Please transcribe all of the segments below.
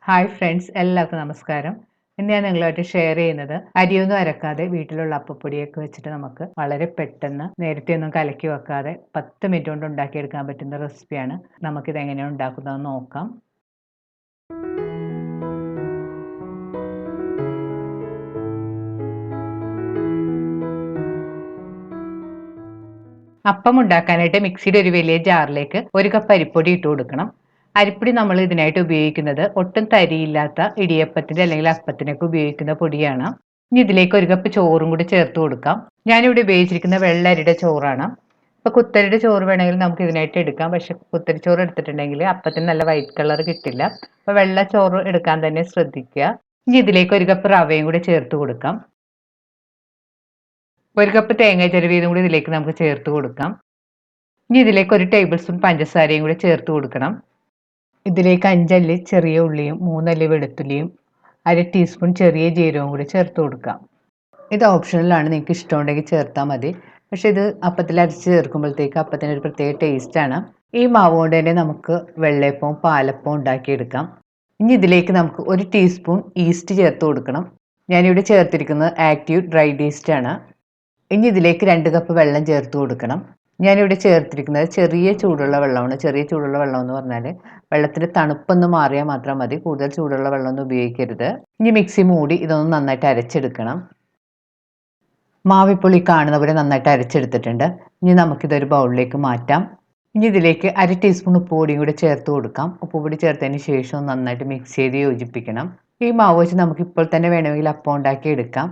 Hi friends, എല്ലാവർക്കും നമസ്കാരം. ഇന്ന് ഞാൻ നിങ്ങളുമായിട്ട് ഷെയർ ചെയ്യുന്നത് അരിയൊന്നും അരക്കാതെ വീട്ടിലുള്ള അപ്പപ്പൊടിയൊക്കെ വെച്ചിട്ട് നമുക്ക് വളരെ പെട്ടെന്ന് നേരത്തെ ഒന്നും കലക്കി വെക്കാതെ 10 മിനിറ്റ് കൊണ്ട് ഉണ്ടാക്കിയെടുക്കാൻ പറ്റുന്ന റെസിപ്പിയാണ്. നമുക്കിത് എങ്ങനെയാണ് ഉണ്ടാക്കുന്നതെന്ന് നോക്കാം. അപ്പം ഉണ്ടാക്കാനായിട്ട് മിക്സിയുടെ ഒരു വലിയ ജാറിലേക്ക് 1 കപ്പ് അരിപ്പൊടി ഇട്ട് കൊടുക്കണം. അരിപ്പൊടി നമ്മൾ ഇതിനായിട്ട് ഉപയോഗിക്കുന്നത് ഒട്ടും തരിയില്ലാത്ത ഇടിയപ്പത്തിന്റെ അല്ലെങ്കിൽ അപ്പത്തിനൊക്കെ ഉപയോഗിക്കുന്ന പൊടിയാണ്. ഇനി ഇതിലേക്ക് 1 കപ്പ് ചോറും കൂടി ചേർത്ത് കൊടുക്കാം. ഞാനിവിടെ ഉപയോഗിച്ചിരിക്കുന്ന വെള്ളരിയുടെ ചോറാണ്. ഇപ്പൊ കുത്തരിയുടെ ചോറ് വേണമെങ്കിൽ നമുക്ക് ഇതിനായിട്ട് എടുക്കാം. പക്ഷെ കുത്തരി ചോറ് എടുത്തിട്ടുണ്ടെങ്കിൽ അപ്പത്തിന് നല്ല വൈറ്റ് കളർ കിട്ടില്ല. അപ്പൊ വെള്ള ചോറ് എടുക്കാൻ തന്നെ ശ്രദ്ധിക്കുക. ഇനി ഇതിലേക്ക് 1 കപ്പ് റവയും കൂടി ചേർത്ത് കൊടുക്കാം. 1 കപ്പ് തേങ്ങ ചിരവിയതും കൂടി ഇതിലേക്ക് നമുക്ക് ചേർത്ത് കൊടുക്കാം. ഇനി ഇതിലേക്ക് 1 ടേബിൾ സ്പൂൺ പഞ്ചസാരയും കൂടി ചേർത്ത് കൊടുക്കണം. ഇതിലേക്ക് 5 അല്ലി ചെറിയ ഉള്ളിയും 3 അല്ലി വെളുത്തുള്ളിയും 1/2 ടീസ്പൂൺ ചെറിയ ജീരകവും കൂടി ചേർത്ത് കൊടുക്കാം. ഇത് ഓപ്ഷണലാണ്, നിങ്ങൾക്ക് ഇഷ്ടമുണ്ടെങ്കിൽ ചേർത്താൽ മതി. പക്ഷെ ഇത് അപ്പത്തിൽ അരച്ച് ചേർക്കുമ്പോഴത്തേക്ക് അപ്പത്തിന് ഒരു പ്രത്യേക ടേസ്റ്റാണ്. ഈ മാവ് കൊണ്ട് തന്നെ നമുക്ക് വെള്ളയപ്പവും പാലപ്പവും ഉണ്ടാക്കിയെടുക്കാം. ഇനി ഇതിലേക്ക് നമുക്ക് 1 ടീസ്പൂൺ ഈസ്റ്റ് ചേർത്ത് കൊടുക്കണം. ഞാനിവിടെ ചേർത്തിരിക്കുന്നത് ആക്റ്റീവ് ഡ്രൈഡ് ഈസ്റ്റ് ആണ്. ഇനി ഇതിലേക്ക് 2 കപ്പ് വെള്ളം ചേർത്ത് കൊടുക്കണം. ഞാനിവിടെ ചേർത്തിരിക്കുന്നത് ചെറിയ ചൂടുള്ള വെള്ളമാണ്. ചെറിയ ചൂടുള്ള വെള്ളം എന്ന് പറഞ്ഞാൽ വെള്ളത്തിൻ്റെ തണുപ്പൊന്ന് മാറിയാൽ മാത്രം മതി, കൂടുതൽ ചൂടുള്ള വെള്ളമൊന്നും ഉപയോഗിക്കരുത്. ഇനി മിക്സി മൂടി ഇതൊന്ന് നന്നായിട്ട് അരച്ചെടുക്കണം. മാവ് ഇപ്പോൾ ഈ കാണുന്ന പോലെ നന്നായിട്ട് അരച്ചെടുത്തിട്ടുണ്ട്. ഇനി നമുക്കിതൊരു ബൗളിലേക്ക് മാറ്റാം. ഇനി ഇതിലേക്ക് 1/2 ടീസ്പൂൺ ഉപ്പുപൊടിയും കൂടി ചേർത്ത് കൊടുക്കാം. ഉപ്പുപൊടി ചേർത്തതിന് ശേഷം നന്നായിട്ട് മിക്സ് ചെയ്ത് യോജിപ്പിക്കണം. ഈ മാവ് വെച്ച് നമുക്ക് ഇപ്പോൾ തന്നെ വേണമെങ്കിൽ അപ്പം ഉണ്ടാക്കി എടുക്കാം.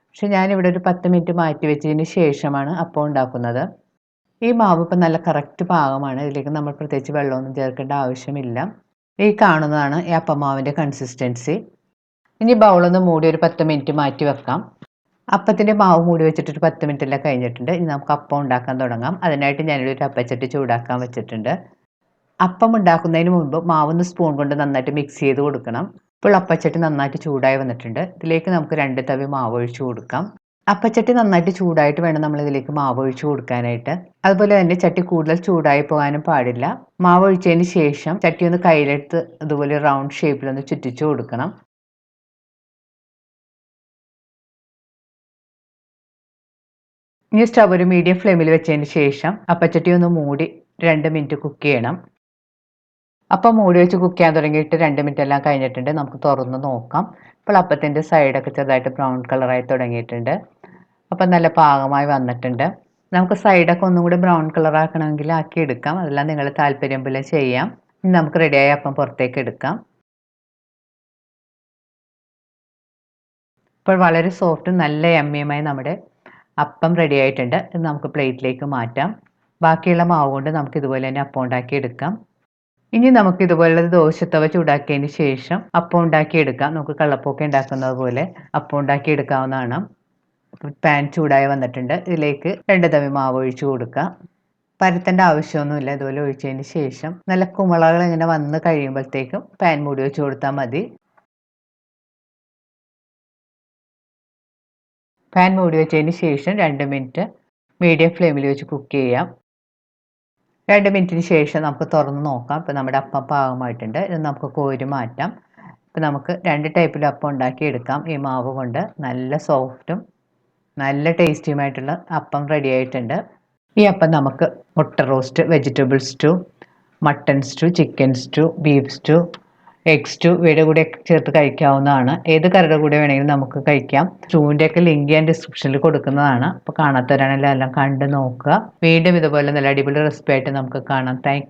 പക്ഷെ ഞാനിവിടെ ഒരു 10 മിനിറ്റ് മാറ്റി വെച്ചതിന് ശേഷമാണ് അപ്പം ഉണ്ടാക്കുന്നത്. ഈ മാവ് ഇപ്പം നല്ല കറക്റ്റ് പാകമാണ്. ഇതിലേക്ക് നമ്മൾ പ്രത്യേകിച്ച് വെള്ളമൊന്നും ചേർക്കേണ്ട ആവശ്യമില്ല. ഈ കാണുന്നതാണ് ഈ അപ്പമാവിൻ്റെ കൺസിസ്റ്റൻസി. ഇനി ബൗളൊന്ന് മൂടി ഒരു 10 മിനിറ്റ് മാറ്റി വെക്കാം. അപ്പത്തിൻ്റെ മാവ് മൂടി വെച്ചിട്ട് ഒരു 10 മിനിറ്റ് എല്ലാം കഴിഞ്ഞിട്ടുണ്ട്. ഇനി നമുക്ക് അപ്പം ഉണ്ടാക്കാൻ തുടങ്ങാം. അതിനായിട്ട് ഞാനിവിടെ ഒരു അപ്പച്ചട്ടി ചൂടാക്കാൻ വെച്ചിട്ടുണ്ട്. അപ്പം ഉണ്ടാക്കുന്നതിന് മുമ്പ് മാവൊന്ന് സ്പൂൺ കൊണ്ട് നന്നായിട്ട് മിക്സ് ചെയ്ത് കൊടുക്കണം. ഇപ്പോൾ അപ്പച്ചട്ടി നന്നായിട്ട് ചൂടായി വന്നിട്ടുണ്ട്. ഇതിലേക്ക് നമുക്ക് 2 തവി മാവ് ഒഴിച്ചു കൊടുക്കാം. അപ്പച്ചട്ടി നന്നായിട്ട് ചൂടായിട്ട് വേണം നമ്മൾ ഇതിലേക്ക് മാവ് ഒഴിച്ചു കൊടുക്കാനായിട്ട്. അതുപോലെ തന്നെ ചട്ടി കൂടുതൽ ചൂടായി പോകാനും പാടില്ല. മാവ് ഒഴിച്ചതിന് ശേഷം ചട്ടി ഒന്ന് കയ്യിലെടുത്ത് ഇതുപോലെ റൗണ്ട് ഷേപ്പിലൊന്ന് ചുറ്റിച്ചു കൊടുക്കണം. ഇനി സ്റ്റവ് ഒരു മീഡിയം ഫ്ലെയിമിൽ വെച്ചതിന് ശേഷം അപ്പച്ചട്ടി ഒന്ന് മൂടി 2 മിനിറ്റ് കുക്ക് ചെയ്യണം. അപ്പം മൂടി വെച്ച് കുക്ക് ചെയ്യാൻ തുടങ്ങിയിട്ട് 2 മിനിറ്റ് എല്ലാം കഴിഞ്ഞിട്ടുണ്ട്. നമുക്ക് തുറന്ന് നോക്കാം. ഇപ്പോൾ അപ്പത്തിൻ്റെ സൈഡൊക്കെ ചെറുതായിട്ട് ബ്രൗൺ കളറായി തുടങ്ങിയിട്ടുണ്ട്. അപ്പം നല്ല പാകമായി വന്നിട്ടുണ്ട്. നമുക്ക് സൈഡൊക്കെ ഒന്നും കൂടി ബ്രൗൺ കളർ ആക്കണമെങ്കിൽ ആക്കി എടുക്കാം. അതെല്ലാം നിങ്ങൾ താല്പര്യം പോലെ ചെയ്യാം. ഇനി നമുക്ക് റെഡിയായ അപ്പം പുറത്തേക്ക് എടുക്കാം. ഇപ്പോൾ വളരെ സോഫ്റ്റും നല്ല യമ്മിയുമായി നമ്മുടെ അപ്പം റെഡി ആയിട്ടുണ്ട്. ഇത് നമുക്ക് പ്ലേറ്റിലേക്ക് മാറ്റാം. ബാക്കിയുള്ള മാവ് കൊണ്ട് നമുക്ക് ഇതുപോലെ തന്നെ അപ്പം ഉണ്ടാക്കി എടുക്കാം. ഇനി നമുക്ക് ഇതുപോലെ ദോശത്തവ ചൂടാക്കിയതിന് ശേഷം അപ്പം ഉണ്ടാക്കിയെടുക്കാം. നമുക്ക് കള്ളപ്പമൊക്കെ ഉണ്ടാക്കുന്നത് പോലെ അപ്പം ഉണ്ടാക്കിയെടുക്കാവുന്നതാണ്. പാൻ ചൂടായി വന്നിട്ടുണ്ട്. ഇതിലേക്ക് 2 തവി മാവ് ഒഴിച്ചു കൊടുക്കാം. പരത്തേണ്ട ആവശ്യമൊന്നുമില്ല. ഇതുപോലെ ഒഴിച്ചതിന് ശേഷം നല്ല കുമിളകൾ ഇങ്ങനെ വന്ന് കഴിയുമ്പോഴത്തേക്കും പാൻ മൂടി വെച്ച് കൊടുത്താൽ മതി. പാൻ മൂടി വെച്ചതിന് ശേഷം 2 മിനിറ്റ് മീഡിയം ഫ്ലെയിമിൽ വെച്ച് കുക്ക് ചെയ്യാം. 2 മിനിറ്റിന് ശേഷം നമുക്ക് തുറന്ന് നോക്കാം. ഇപ്പോൾ നമ്മുടെ അപ്പം പാകമായിട്ടുണ്ട്. ഇത് നമുക്ക് കോരി മാറ്റാം. ഇപ്പോൾ നമുക്ക് 2 ടൈപ്പിൽ അപ്പം ഉണ്ടാക്കിയെടുക്കാം. ഈ മാവ് കൊണ്ട് നല്ല സോഫ്റ്റും നല്ല ടേസ്റ്റിയുമായിട്ടുള്ള അപ്പം റെഡി ആയിട്ടുണ്ട്. ഈ അപ്പം നമുക്ക് മുട്ട roast, vegetable stew, mutton stew, chicken stew, beef stew, egg stew ഇവയുടെ കൂടെ ചേർത്ത് കഴിക്കാവുന്നതാണ്. ഏത് കറിയുടെ കൂടെ വേണമെങ്കിലും നമുക്ക് കഴിക്കാം. സ്റ്റൂവിൻ്റെയൊക്കെ ലിങ്ക് ഞാൻ ഡിസ്ക്രിപ്ഷനിൽ കൊടുക്കുന്നതാണ്. അപ്പോൾ കാണാത്തവരാണെങ്കിലും എല്ലാം കണ്ട് നോക്കുക. വീണ്ടും ഇതുപോലെ നല്ല അടിപൊളി റെസിപ്പി ആയിട്ട് നമുക്ക് കാണാം. താങ്ക്